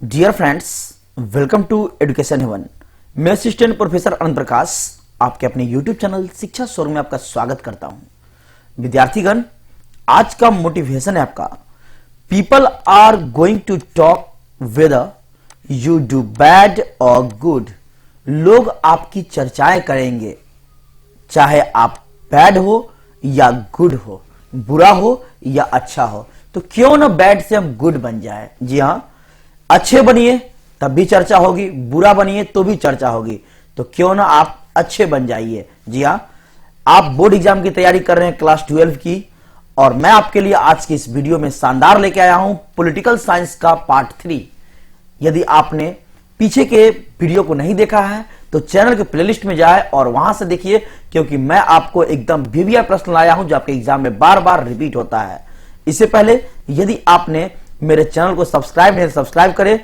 Dear friends, welcome to education heaven. मैं assistant professor Anant Prakash आपके अपने यूट्यूब चैनल शिक्षा स्वर्ग में आपका स्वागत करता हूं। विद्यार्थीगण, आज का मोटिवेशन है आपका people are going to talk whether you do bad or good. लोग आपकी चर्चाएं करेंगे, चाहे आप बैड हो या गुड हो, बुरा हो या अच्छा हो। तो क्यों ना बैड से हम गुड बन जाए। जी हां, अच्छे बनिए तब भी चर्चा होगी, बुरा बनिए तो भी चर्चा होगी। तो क्यों ना आप अच्छे बन जाइए। जी हां, आप बोर्ड एग्जाम की तैयारी कर रहे हैं क्लास 12 की, और मैं आपके लिए आज की इस वीडियो में शानदार लेके आया हूं पॉलिटिकल साइंस का पार्ट 3। यदि आपने पीछे के वीडियो को नहीं देखा है तो चैनल के प्लेलिस्ट में जाए और वहां से देखिए, क्योंकि मैं आपको एकदम वीवीआई प्रश्न लाया हूं जो आपके एग्जाम में बार बार रिपीट होता है। इससे पहले यदि आपने मेरे चैनल को सब्सक्राइब नहीं, सब्सक्राइब करें,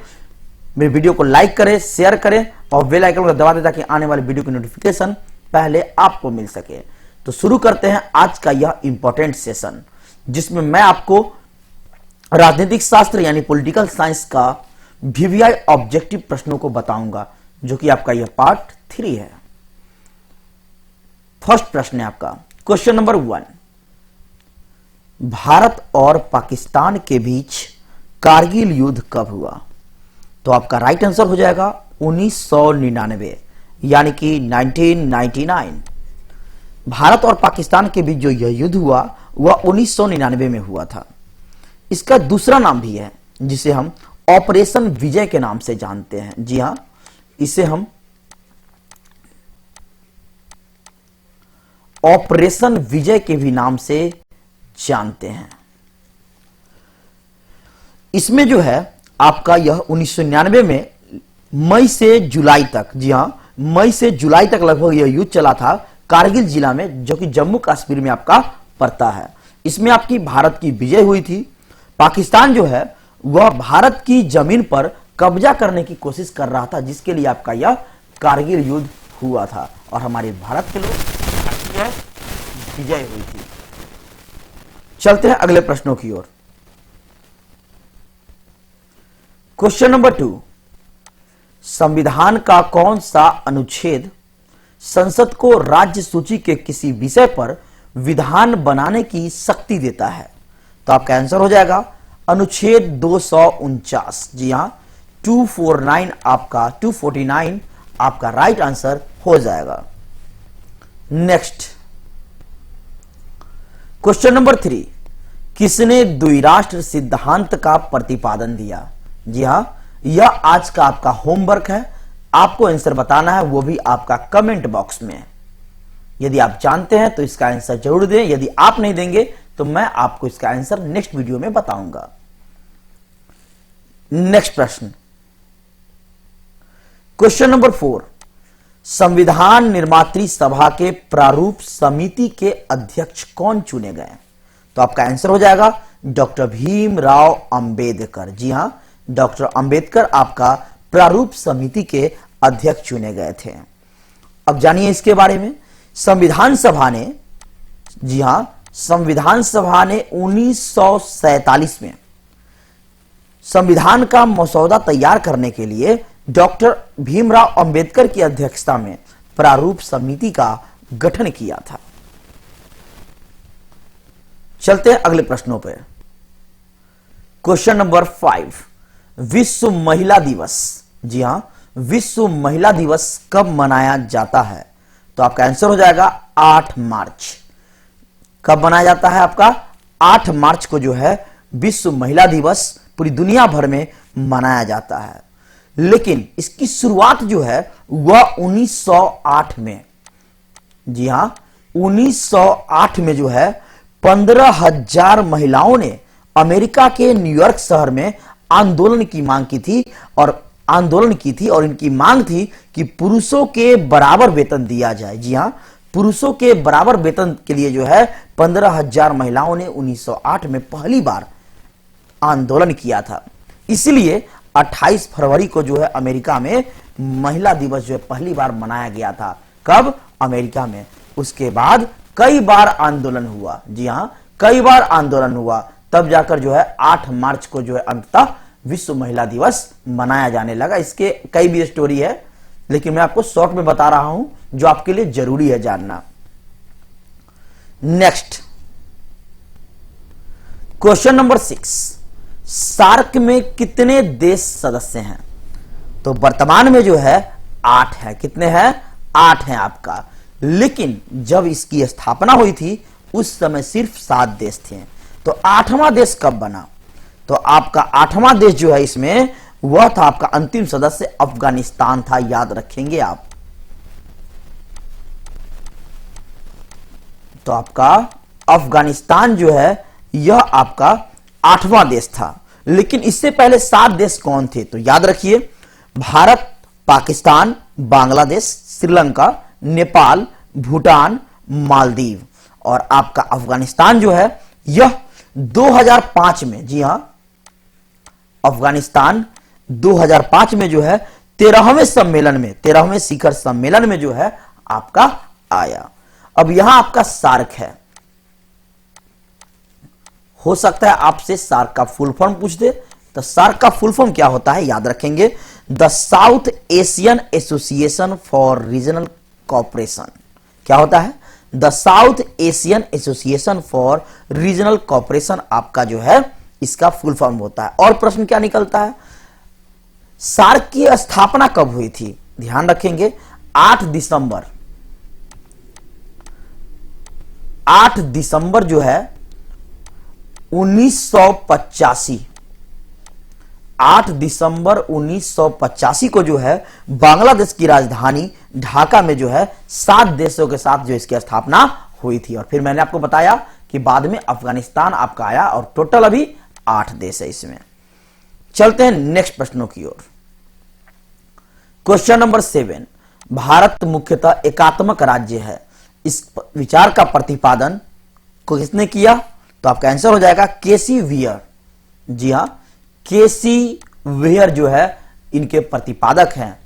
मेरे वीडियो को लाइक करें, शेयर करें और बेल आइकन को दबा दें ताकि आने वाले वीडियो की नोटिफिकेशन पहले आपको मिल सके। तो शुरू करते हैं आज का यह इंपॉर्टेंट सेशन, जिसमें मैं आपको राजनीतिक शास्त्र यानी पॉलिटिकल साइंस का वीवीआई ऑब्जेक्टिव प्रश्नों को बताऊंगा, जो कि आपका यह पार्ट 3 है। फर्स्ट प्रश्न है आपका, क्वेश्चन नंबर 1। भारत और पाकिस्तान के बीच कारगिल युद्ध कब हुआ? तो आपका राइट आंसर हो जाएगा 1999 यानी कि 1999। भारत और पाकिस्तान के बीच जो यह युद्ध हुआ वह 1999 में हुआ था। इसका दूसरा नाम भी है जिसे हम ऑपरेशन विजय के नाम से जानते हैं। जी हां, इसे हम ऑपरेशन विजय के भी नाम से जानते हैं। इसमें जो है आपका यह 1999 में मई से जुलाई तक, जी हां, मई से जुलाई तक लगभग यह युद्ध चला था कारगिल जिला में, जो कि जम्मू कश्मीर में आपका पड़ता है। इसमें आपकी भारत की विजय हुई थी। पाकिस्तान जो है वह भारत की जमीन पर कब्जा करने की कोशिश कर रहा था, जिसके लिए आपका यह कारगिल युद्ध हुआ था और हमारे भारत के लोग विजय हुई थी। चलते हैं अगले प्रश्नों की ओर। Question number 2। संविधान का कौन सा अनुच्छेद संसद को राज्य सूची के किसी विषय पर विधान बनाने की शक्ति देता है? तो आपका आंसर हो जाएगा अनुच्छेद 249। जी हां, 249 आपका राइट आंसर हो जाएगा। Next question number 3। किसने द्विराष्ट्र सिद्धांत का प्रतिपादन दिया? जी हां, यह आज का आपका होमवर्क है। आपको आंसर बताना है, वो भी आपका कमेंट बॉक्स में। यदि आप जानते हैं तो इसका आंसर जरूर दें, यदि आप नहीं देंगे तो मैं आपको इसका आंसर नेक्स्ट वीडियो में बताऊंगा। नेक्स्ट प्रश्न, क्वेश्चन नंबर 4। संविधान निर्मात्री सभा के प्रारूप समिति के अध्यक्ष कौन चुने गए? तो आपका आंसर हो जाएगा डॉक्टर भीमराव अंबेडकर। जी हां, डॉक्टर अंबेडकर आपका प्रारूप समिति के अध्यक्ष चुने गए थे। अब जानिए इसके बारे में। संविधान सभा ने, जी हां, संविधान सभा ने 1947 में संविधान का मसौदा तैयार करने के लिए डॉक्टर भीमराव अंबेडकर की अध्यक्षता में प्रारूप समिति का गठन किया था। चलते हैं अगले प्रश्नों पर। Question number 5। विश्व महिला दिवस, जी हां, विश्व महिला दिवस कब मनाया जाता है? तो आपका आंसर हो जाएगा 8 मार्च। कब मनाया जाता है? आपका 8 मार्च को जो है विश्व महिला दिवस पूरी दुनिया भर में मनाया जाता है। लेकिन इसकी शुरुआत जो है वह 1908 में, जी हां, 1908 में जो है 15,000 महिलाओं ने अमेरिका के न्यूयॉर्क शहर में आंदोलन की मांग की थी और इनकी मांग थी कि पुरुषों के बराबर वेतन दिया जाए। जी हां, पुरुषों के बराबर वेतन के लिए जो है 15,000 महिलाओं ने 1908 में पहली बार आंदोलन किया था। इसलिए 28 फरवरी को जो है अमेरिका में महिला दिवस जो है पहली बार मनाया गया था। कब? अमेरिका में। उसके बाद कई बार आंदोलन हुआ। जी हां, कई बार आंदोलन हुआ, तब जाकर जो है 8 मार्च को जो है अंततः विश्व महिला दिवस मनाया जाने लगा। इसके कई भी स्टोरी है, लेकिन मैं आपको शॉर्ट में बता रहा हूं जो आपके लिए जरूरी है जानना। नेक्स्ट क्वेश्चन नंबर 6, सार्क में कितने देश सदस्य हैं? तो वर्तमान में जो है 8 है। कितने हैं? 8 हैं आपका। लेकिन जब इसकी स्थापना हुई थी उस समय सिर्फ 7 देश थे। तो 8वां देश कब बना? तो आपका 8वां देश जो है इसमें वह था आपका अंतिम सदस्य अफगानिस्तान था। याद रखेंगे आप। तो आपका अफगानिस्तान जो है यह आपका 8वां देश था। लेकिन इससे पहले 7 देश कौन थे? तो याद रखिए, भारत, पाकिस्तान, बांग्लादेश, श्रीलंका, नेपाल, भूटान, मालदीव। और आपका अफगानिस्तान जो है यह 2005 में, जी हां, अफगानिस्तान 2005 में जो है 13वें सम्मेलन में, 13वें शिखर सम्मेलन में जो है आपका आया। अब यहां आपका सार्क है। हो सकता है आपसे सार्क का फुल फॉर्म पूछ दे। तो सार्क का फुल फॉर्म क्या होता है? याद रखेंगे, the south Asian association for regional cooperation. क्या होता है? The south Asian association for regional cooperation आपका जो है इसका फुल फॉर्म होता है। और प्रश्न क्या निकलता है? सार्क की स्थापना कब हुई थी? ध्यान रखेंगे, 8 दिसंबर 8 दिसंबर जो है 1985, 8 दिसंबर 1985 को जो है बांग्लादेश की राजधानी ढाका में जो है 7 देशों के साथ जो इसकी स्थापना हुई थी। और फिर मैंने आपको बताया कि बाद में अफगानिस्तान आपका आया और टोटल अभी 8 देश है इसमें। चलते हैं नेक्स्ट प्रश्नों की ओर। क्वेश्चन नंबर 7, भारत मुख्यतः एकात्मक राज्य है। इस विचार का प्रतिपादन किसने किया? तो आपका आंसर हो जाएगा केसी वियर। जी हां, केसी वियर जो है इनके प्रतिपादक हैं।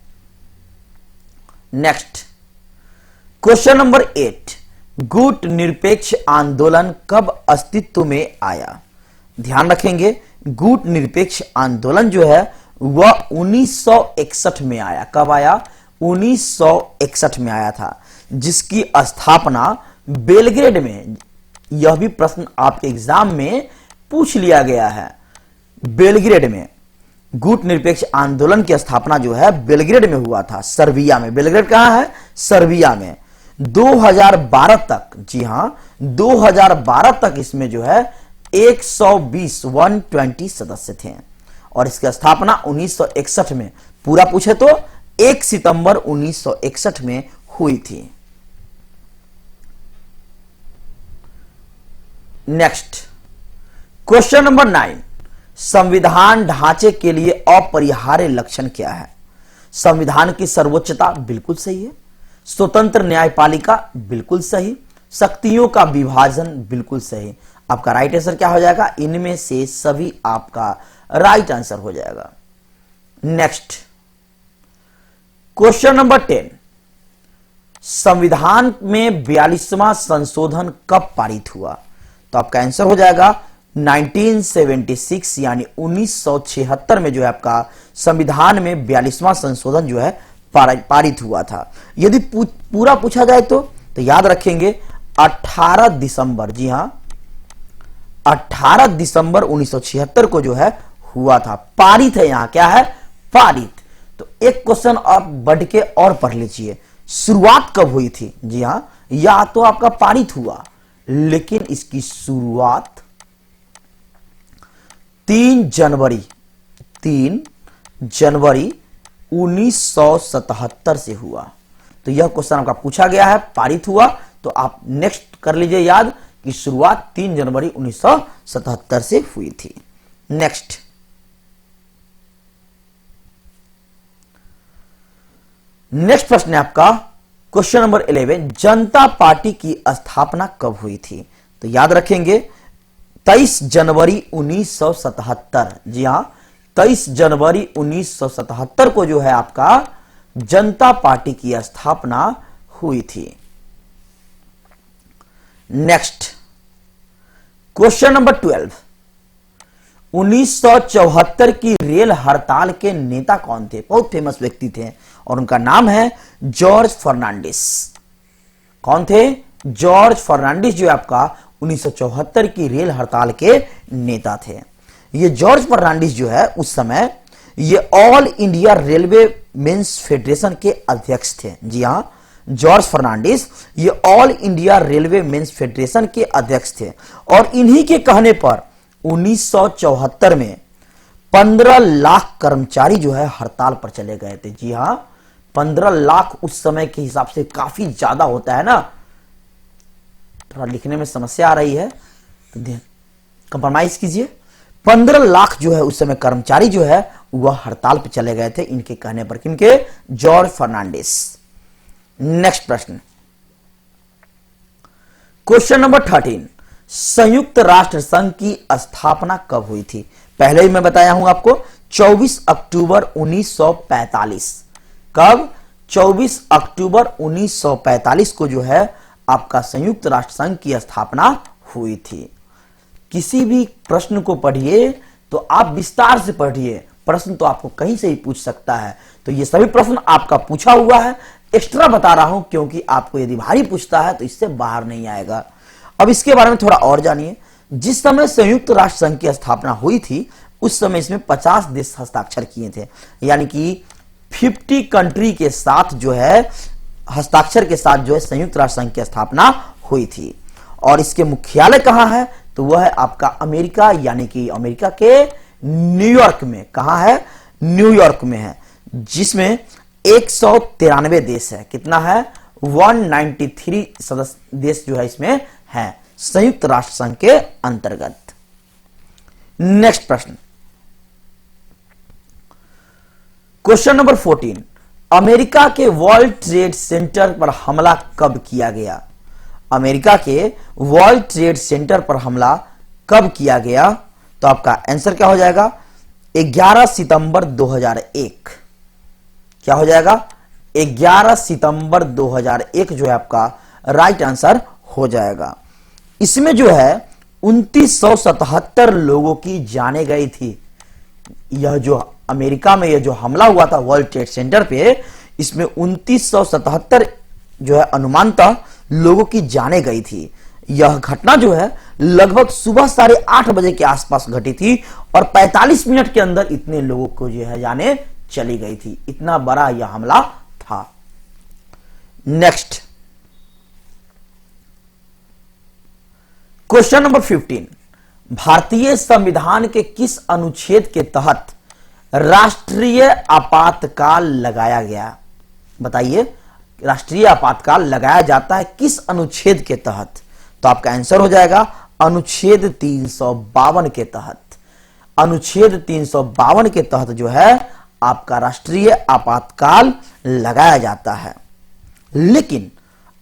नेक्स्ट क्वेश्चन नंबर 8, गुट निरपेक्ष आंदोलन कब अस्तित्व में आया? ध्यान रखेंगे, गुट निरपेक्ष आंदोलन जो है वह 1961 में आया। कब आया? 1961 में आया था, जिसकी स्थापना बेलग्रेड में, यह भी प्रश्न आपके एग्जाम में पूछ लिया गया है, बेलग्रेड में गुट निरपेक्ष आंदोलन की स्थापना जो है बेलग्रेड में हुआ था, सर्बिया में। बेलग्रेड कहां है? सर्बिया में। 2012 तक, जी हां, 2012 तक इसमें जो है 120 सदस्य थे। और इसकी स्थापना 1961 में, पूरा पूछे तो 1 सितंबर 1961 में हुई थी। नेक्स्ट क्वेश्चन नंबर 9, संविधान ढांचे के लिए अपरिहार्य लक्षण क्या है? संविधान की सर्वोच्चता, बिल्कुल सही है। स्वतंत्र न्यायपालिका, बिल्कुल सही। शक्तियों का विभाजन, बिल्कुल सही। आपका राइट आंसर क्या हो जाएगा? इनमें से सभी आपका राइट आंसर हो जाएगा। नेक्स्ट क्वेश्चन नंबर 10, संविधान में 42वां संशोधन कब पारित हुआ? तो आपका आंसर हो जाएगा 1976 यानी 1976 में जो है आपका संविधान में 42वां संशोधन जो है पारित हुआ था। यदि पूरा पूछा जाए तो याद रखेंगे 18 दिसंबर, जी हां, 18 दिसंबर 1976 को जो है हुआ था। पारित है, यहां क्या है? पारित। तो एक क्वेश्चन आप बढ़ के और पढ़ लीजिए, शुरुआत कब हुई थी? जी हां, या तो आपका पारित हुआ, लेकिन इसकी शुरुआत 3 जनवरी 1977 से हुआ। तो यह क्वेश्चन आपका पूछा गया है, पारित हुआ। तो आप नेक्स्ट कर लीजिए याद कि शुरुआत 3 जनवरी 1977 से हुई थी। नेक्स्ट प्रश्न है आपका क्वेश्चन नंबर 11, जनता पार्टी की स्थापना कब हुई थी? तो याद रखेंगे 23 जनवरी 1977। जी हां, 23 जनवरी 1977 को जो है आपका जनता पार्टी की स्थापना हुई थी। नेक्स्ट क्वेश्चन नंबर 12, 1974 की रेल हड़ताल के नेता कौन थे? बहुत फेमस व्यक्ति थे और उनका नाम है जॉर्ज फर्नांडिस। कौन थे? जॉर्ज फर्नांडिस जो है आपका 1974 की रेल हड़ताल के नेता थे। ये जॉर्ज फर्नांडिस जो है उस समय ये all India railway men's federation के अध्यक्ष थे। जी हां, जॉर्ज फर्नांडिस ये all India railway men's federation के अध्यक्ष थे और इन्हीं के कहने पर 1974 में 15 लाख कर्मचारी जो है हड़ताल पर चले गए थे। जी हां, 15 लाख उस समय के हिसाब से काफी ज्यादा होता है ना। थोड़ा लिखने में समस्या आ रही है तो कंप्रोमाइज कीजिए। 15 लाख जो है उस समय कर्मचारी जो है वह हड़ताल पर चले गए थे इनके कहने पर। किनके? जॉर्ज फर्नांडिस। नेक्स्ट प्रश्न, क्वेश्चन नंबर 13, संयुक्त राष्ट्र संघ की स्थापना कब हुई थी? पहले ही मैं बताया हूं आपको 24 अक्टूबर 1945। कब? 24 अक्टूबर 1945 को जो है आपका संयुक्त राष्ट्र संघ की स्थापना हुई थी। किसी भी प्रश्न को पढ़िए तो आप विस्तार से पढ़िए, प्रश्न तो आपको कहीं से ही पूछ सकता है। तो ये सभी प्रश्न आपका पूछा हुआ है, एक्स्ट्रा बता रहा हूं क्योंकि आपको यदि भारी पूछता है तो इससे बाहर नहीं आएगा। अब इसके बारे में थोड़ा और जानिए। जिस समय संयुक्त राष्ट्र संघ की स्थापना हुई थी उस समय इसमें 50 देश हस्ताक्षर किए थे, यानी कि 50 कंट्री के साथ जो है हस्ताक्षर के साथ जो है संयुक्त राष्ट्र संघ की स्थापना हुई थी। और इसके मुख्यालय कहां है? तो वह है आपका अमेरिका, यानी कि अमेरिका के न्यूयॉर्क में। कहां है? न्यूयॉर्क में है, जिसमें 193 देश है। कितना है? 193 सदस्य देश जो है इसमें है संयुक्त राष्ट्र संघ के अंतर्गत। नेक्स्ट प्रश्न, क्वेश्चन नंबर 14, अमेरिका के वर्ल्ड ट्रेड सेंटर पर हमला कब किया गया? अमेरिका के वर्ल्ड ट्रेड सेंटर पर हमला कब किया गया? तो आपका आंसर क्या हो जाएगा? 11 सितंबर 2001। क्या हो जाएगा? 11 सितंबर 2001 जो है आपका राइट आंसर हो जाएगा। इसमें जो है 2977 लोगों की जाने गई थी। यह जो अमेरिका में यह जो हमला हुआ था वर्ल्ड ट्रेड सेंटर पे, इसमें 2977 जो है अनुमानतः लोगों की जाने गई थी। यह घटना जो है लगभग सुबह 8:30 बजे के आसपास घटी थी और 45 मिनट के अंदर इतने लोगों को जो है जाने चली गई थी। इतना बड़ा यह हमला था। नेक्स्ट, क्वेश्चन नंबर 15, भारतीय संविधान के किस अनुच्छेद के तहत राष्ट्रीय आपातकाल लगाया गया? बताइए, राष्ट्रीय आपातकाल लगाया जाता है किस अनुच्छेद के तहत? तो आपका आंसर हो जाएगा अनुच्छेद 352 के तहत। अनुच्छेद 352 के तहत जो है आपका राष्ट्रीय आपातकाल लगाया जाता है। लेकिन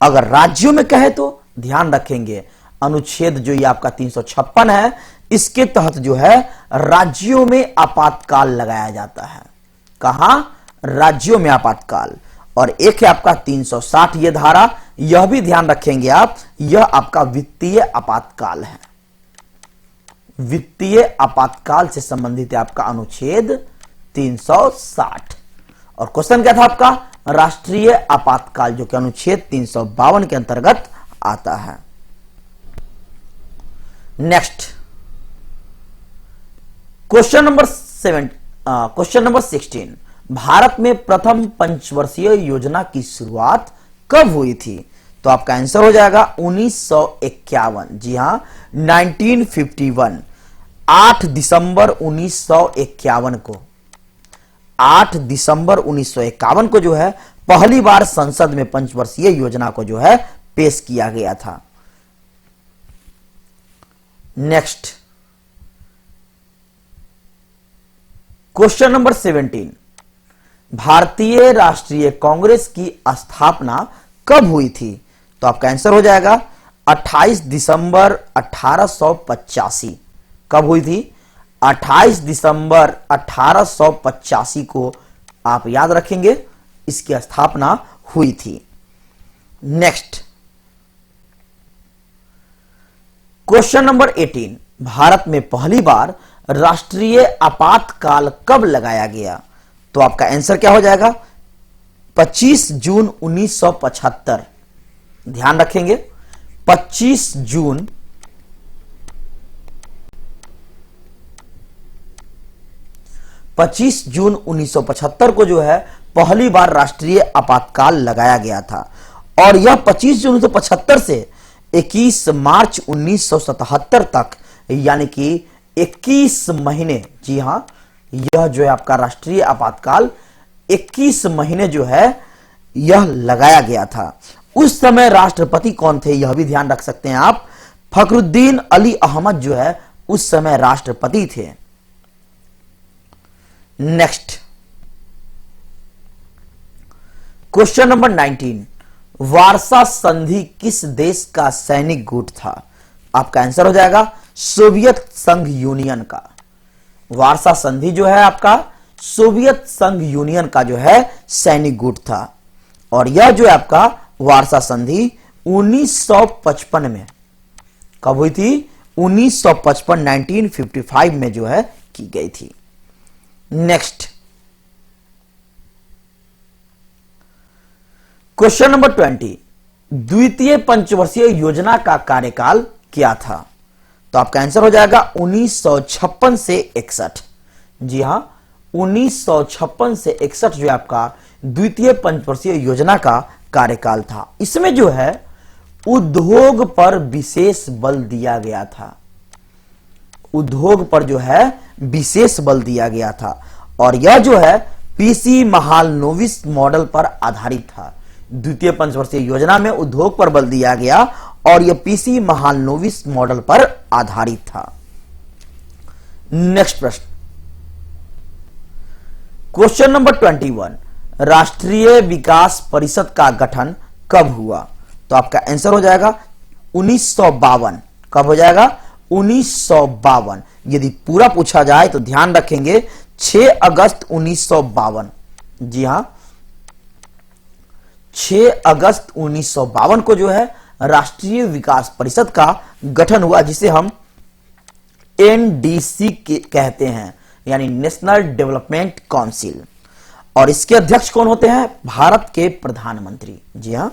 अगर राज्यों में कहे तो ध्यान रखेंगे, अनुच्छेद जो ये आपका 356 है, इसके तहत जो है राज्यों में आपातकाल लगाया जाता है। कहां? राज्यों में आपातकाल। और एक है आपका 360 ये धारा, यह भी ध्यान रखेंगे आप, यह आपका वित्तीय आपातकाल है। वित्तीय आपातकाल से संबंधित है आपका अनुच्छेद 360। और क्वेश्चन क्या था आपका? राष्ट्रीय आपातकाल, जो कि अनुच्छेद 352 के अंतर्गत आता है। नेक्स्ट, क्वेश्चन नंबर 16, भारत में प्रथम पंचवर्षीय योजना की शुरुआत कब हुई थी? तो आपका आंसर हो जाएगा 1951। जी हां, 1951। 8 दिसंबर 1951 को, 8 दिसंबर 1951 को जो है पहली बार संसद में पंचवर्षीय योजना को जो है पेश किया गया था। नेक्स्ट, क्वेश्चन नंबर 17, भारतीय राष्ट्रीय कांग्रेस की स्थापना कब हुई थी? तो आपका आंसर हो जाएगा 28 दिसंबर 1885। कब हुई थी? 28 दिसंबर 1885 को आप याद रखेंगे, इसकी स्थापना हुई थी। नेक्स्ट, क्वेश्चन नंबर 18, भारत में पहली बार राष्ट्रीय आपातकाल कब लगाया गया? तो आपका आंसर क्या हो जाएगा? 25 जून 1975। ध्यान रखेंगे, 25 जून 1975 को जो है पहली बार राष्ट्रीय आपातकाल लगाया गया था। और यह 25 जून 1975 से 21 मार्च 1977 तक, यानी कि 21 महीने, जी हां, यह जो है आपका राष्ट्रीय आपातकाल 21 महीने जो है यह लगाया गया था। उस समय राष्ट्रपति कौन थे, यह भी ध्यान रख सकते हैं आप। फखरुद्दीन अली अहमद जो है उस समय राष्ट्रपति थे। नेक्स्ट क्वेश्चन नंबर 19, वार्सा संधि किस देश का सैनिक गुट था? आपका आंसर हो जाएगा सोवियत संघ यूनियन का। वार्सा संधि जो है आपका सोवियत संघ यूनियन का जो है सैनिक गुट था। और यह जो है आपका वार्सा संधि 1955 में, कब हुई थी? 1955, 1955 में जो है की गई थी। नेक्स्ट क्वेश्चन नंबर 20, द्वितीय पंचवर्षीय योजना का कार्यकाल क्या था? तो आपका आंसर हो जाएगा 1956 से 61। जी हां, 1956 से 61 जो है आपका द्वितीय पंचवर्षीय योजना का कार्यकाल था। इसमें जो है उद्योग पर विशेष बल दिया गया था। उद्योग पर जो है विशेष बल दिया गया था। और यह जो है पीसी महालनोबिस मॉडल पर आधारित था। द्वितीय पंचवर्षीय योजना में उद्योग पर बल दिया गया और यह पीसी महालनोबिस मॉडल पर आधारित था। नेक्स्ट प्रश्न, क्वेश्चन नंबर 21, राष्ट्रीय विकास परिषद का गठन कब हुआ? तो आपका आंसर हो जाएगा 1952। कब हो जाएगा? 1952। यदि पूरा पूछा जाए तो ध्यान रखेंगे 6 अगस्त 1952। जी हां, 6 अगस्त 1952 को जो है राष्ट्रीय विकास परिषद का गठन हुआ, जिसे हम एनडीसी कहते हैं, यानी नेशनल डेवलपमेंट काउंसिल। और इसके अध्यक्ष कौन होते हैं? भारत के प्रधानमंत्री। जी हां,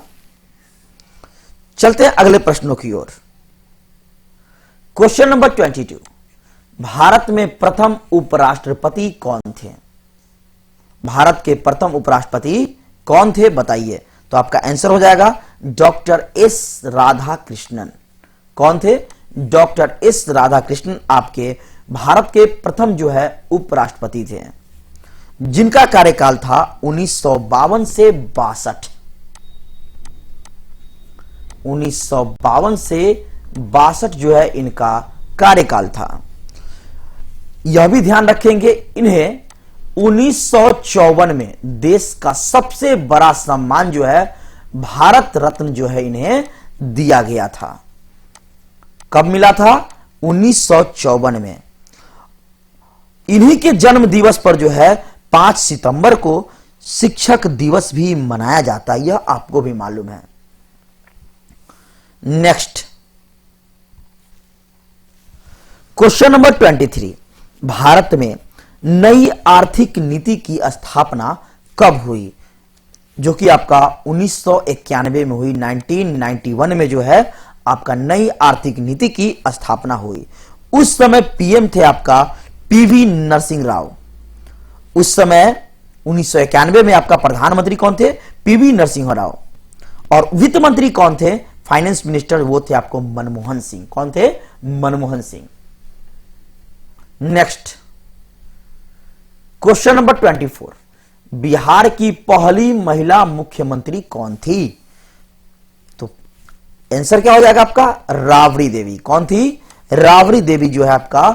चलते हैं अगले प्रश्नों की ओर। क्वेश्चन नंबर 22, भारत में प्रथम उपराष्ट्रपति कौन थे? भारत के प्रथम उपराष्ट्रपति कौन थे, बताइए। तो आपका आंसर हो जाएगा डॉक्टर एस राधाकृष्णन। कौन थे? डॉक्टर एस राधाकृष्णन आपके भारत के प्रथम जो है उपराष्ट्रपति थे, जिनका कार्यकाल था 1952 से 62। 1952 से 62 जो है इनका कार्यकाल था। यह भी ध्यान रखेंगे, इन्हें 1954 में देश का सबसे बड़ा सम्मान जो है भारत रत्न जो है इन्हें दिया गया था। कब मिला था? 1954 में। इन्हीं के जन्म दिवस पर जो है 5 सितंबर को शिक्षक दिवस भी मनाया जाता है, यह आपको भी मालूम है। नेक्स्ट क्वेश्चन नंबर 23, भारत में नई आर्थिक नीति की स्थापना कब हुई? जो कि आपका 1991 में हुई। 1991 में जो है आपका नई आर्थिक नीति की स्थापना हुई। उस समय पीएम थे आपका पीवी नरसिंह राव। उस समय 1991 में आपका प्रधानमंत्री कौन थे? पीवी नरसिंह राव। और वित्त मंत्री कौन थे? फाइनेंस मिनिस्टर वो थे आपको मनमोहन सिंह। कौन थे? Manmohan Singh. Next question number 24, Bihar की पहली महिला मुख्यमंत्री कौन थी? तो आंसर क्या हो जाएगा आपका? राबड़ी देवी। कौन थी? राबड़ी देवी जो है आपका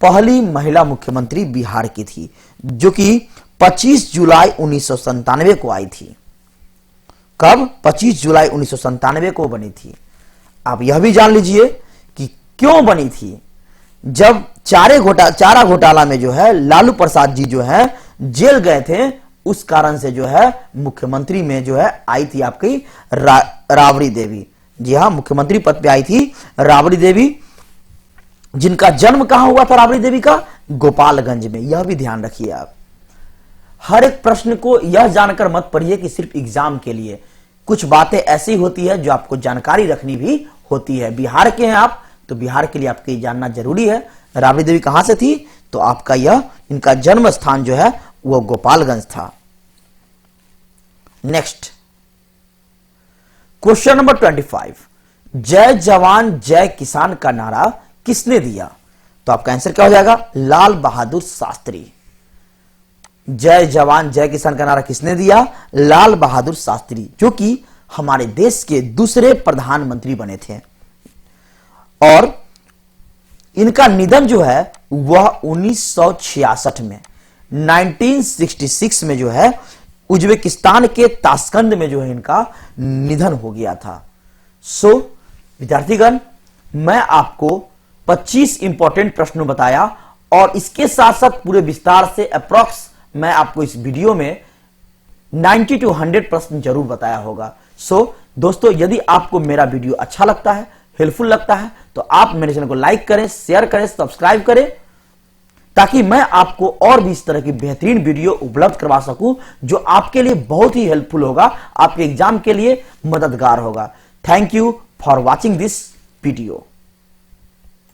पहली महिला मुख्यमंत्री बिहार की थी, जो कि 25 जुलाई 1997 को आई थी। कब? 25 जुलाई 1997 को बनी थी। आप यह भी जान लीजिए कि क्यों बनी थी। जब चारा घोटाला में जो है लालू प्रसाद जी जो है जेल गए थे, उस कारण से जो है मुख्यमंत्री में जो है आई थी आपकी राबड़ी देवी। जी हां, मुख्यमंत्री पद पे आई थी राबड़ी देवी। जिनका जन्म कहां हुआ था राबड़ी देवी का? गोपालगंज में। यह भी ध्यान रखिए आप। हर एक प्रश्न को यह जानकर मत पढ़िए कि सिर्फ एग्जाम के लिए, कुछ बातें ऐसी होती है जो आपको जानकारी रखनी भी होती है। बिहार के हैं आप, तो बिहार के लिए आपके जानना जरूरी है। राबड़ी देवी कहां से थी? तो आपका यह इनका जन्म स्थान जो है वह गोपालगंज था। नेक्स्ट क्वेश्चन नंबर 25, जय जवान जय किसान का नारा किसने दिया? तो आपका आंसर क्या हो जाएगा? लाल बहादुर शास्त्री। जय जवान जय किसान का नारा किसने दिया? लाल बहादुर शास्त्री, जो कि हमारे देश के दूसरे प्रधानमंत्री बने थे। और इनका निधन जो है वह 1966 में 1966 में जो है उज्बेकिस्तान के ताशकंद में जो है इनका निधन हो गया था। सो विद्यार्थीगण, मैं आपको 25 इंपॉर्टेंट प्रश्न बताया और इसके साथ साथ पूरे विस्तार से अप्रॉक्स मैं आपको इस वीडियो में 90 to 100 प्रश्न जरूर बताया होगा। सो दोस्तों, यदि आपको मेरा वीडियो अच्छा लगता है, हेल्पफुल लगता है, तो आप मेरे चैनल को लाइक करें, शेयर करें, सब्सक्राइब करें, ताकि मैं आपको और भी इस तरह की बेहतरीन वीडियो उपलब्ध करवा सकूं जो आपके लिए बहुत ही हेल्पफुल होगा, आपके एग्जाम के लिए मददगार होगा। Thank you for watching this video.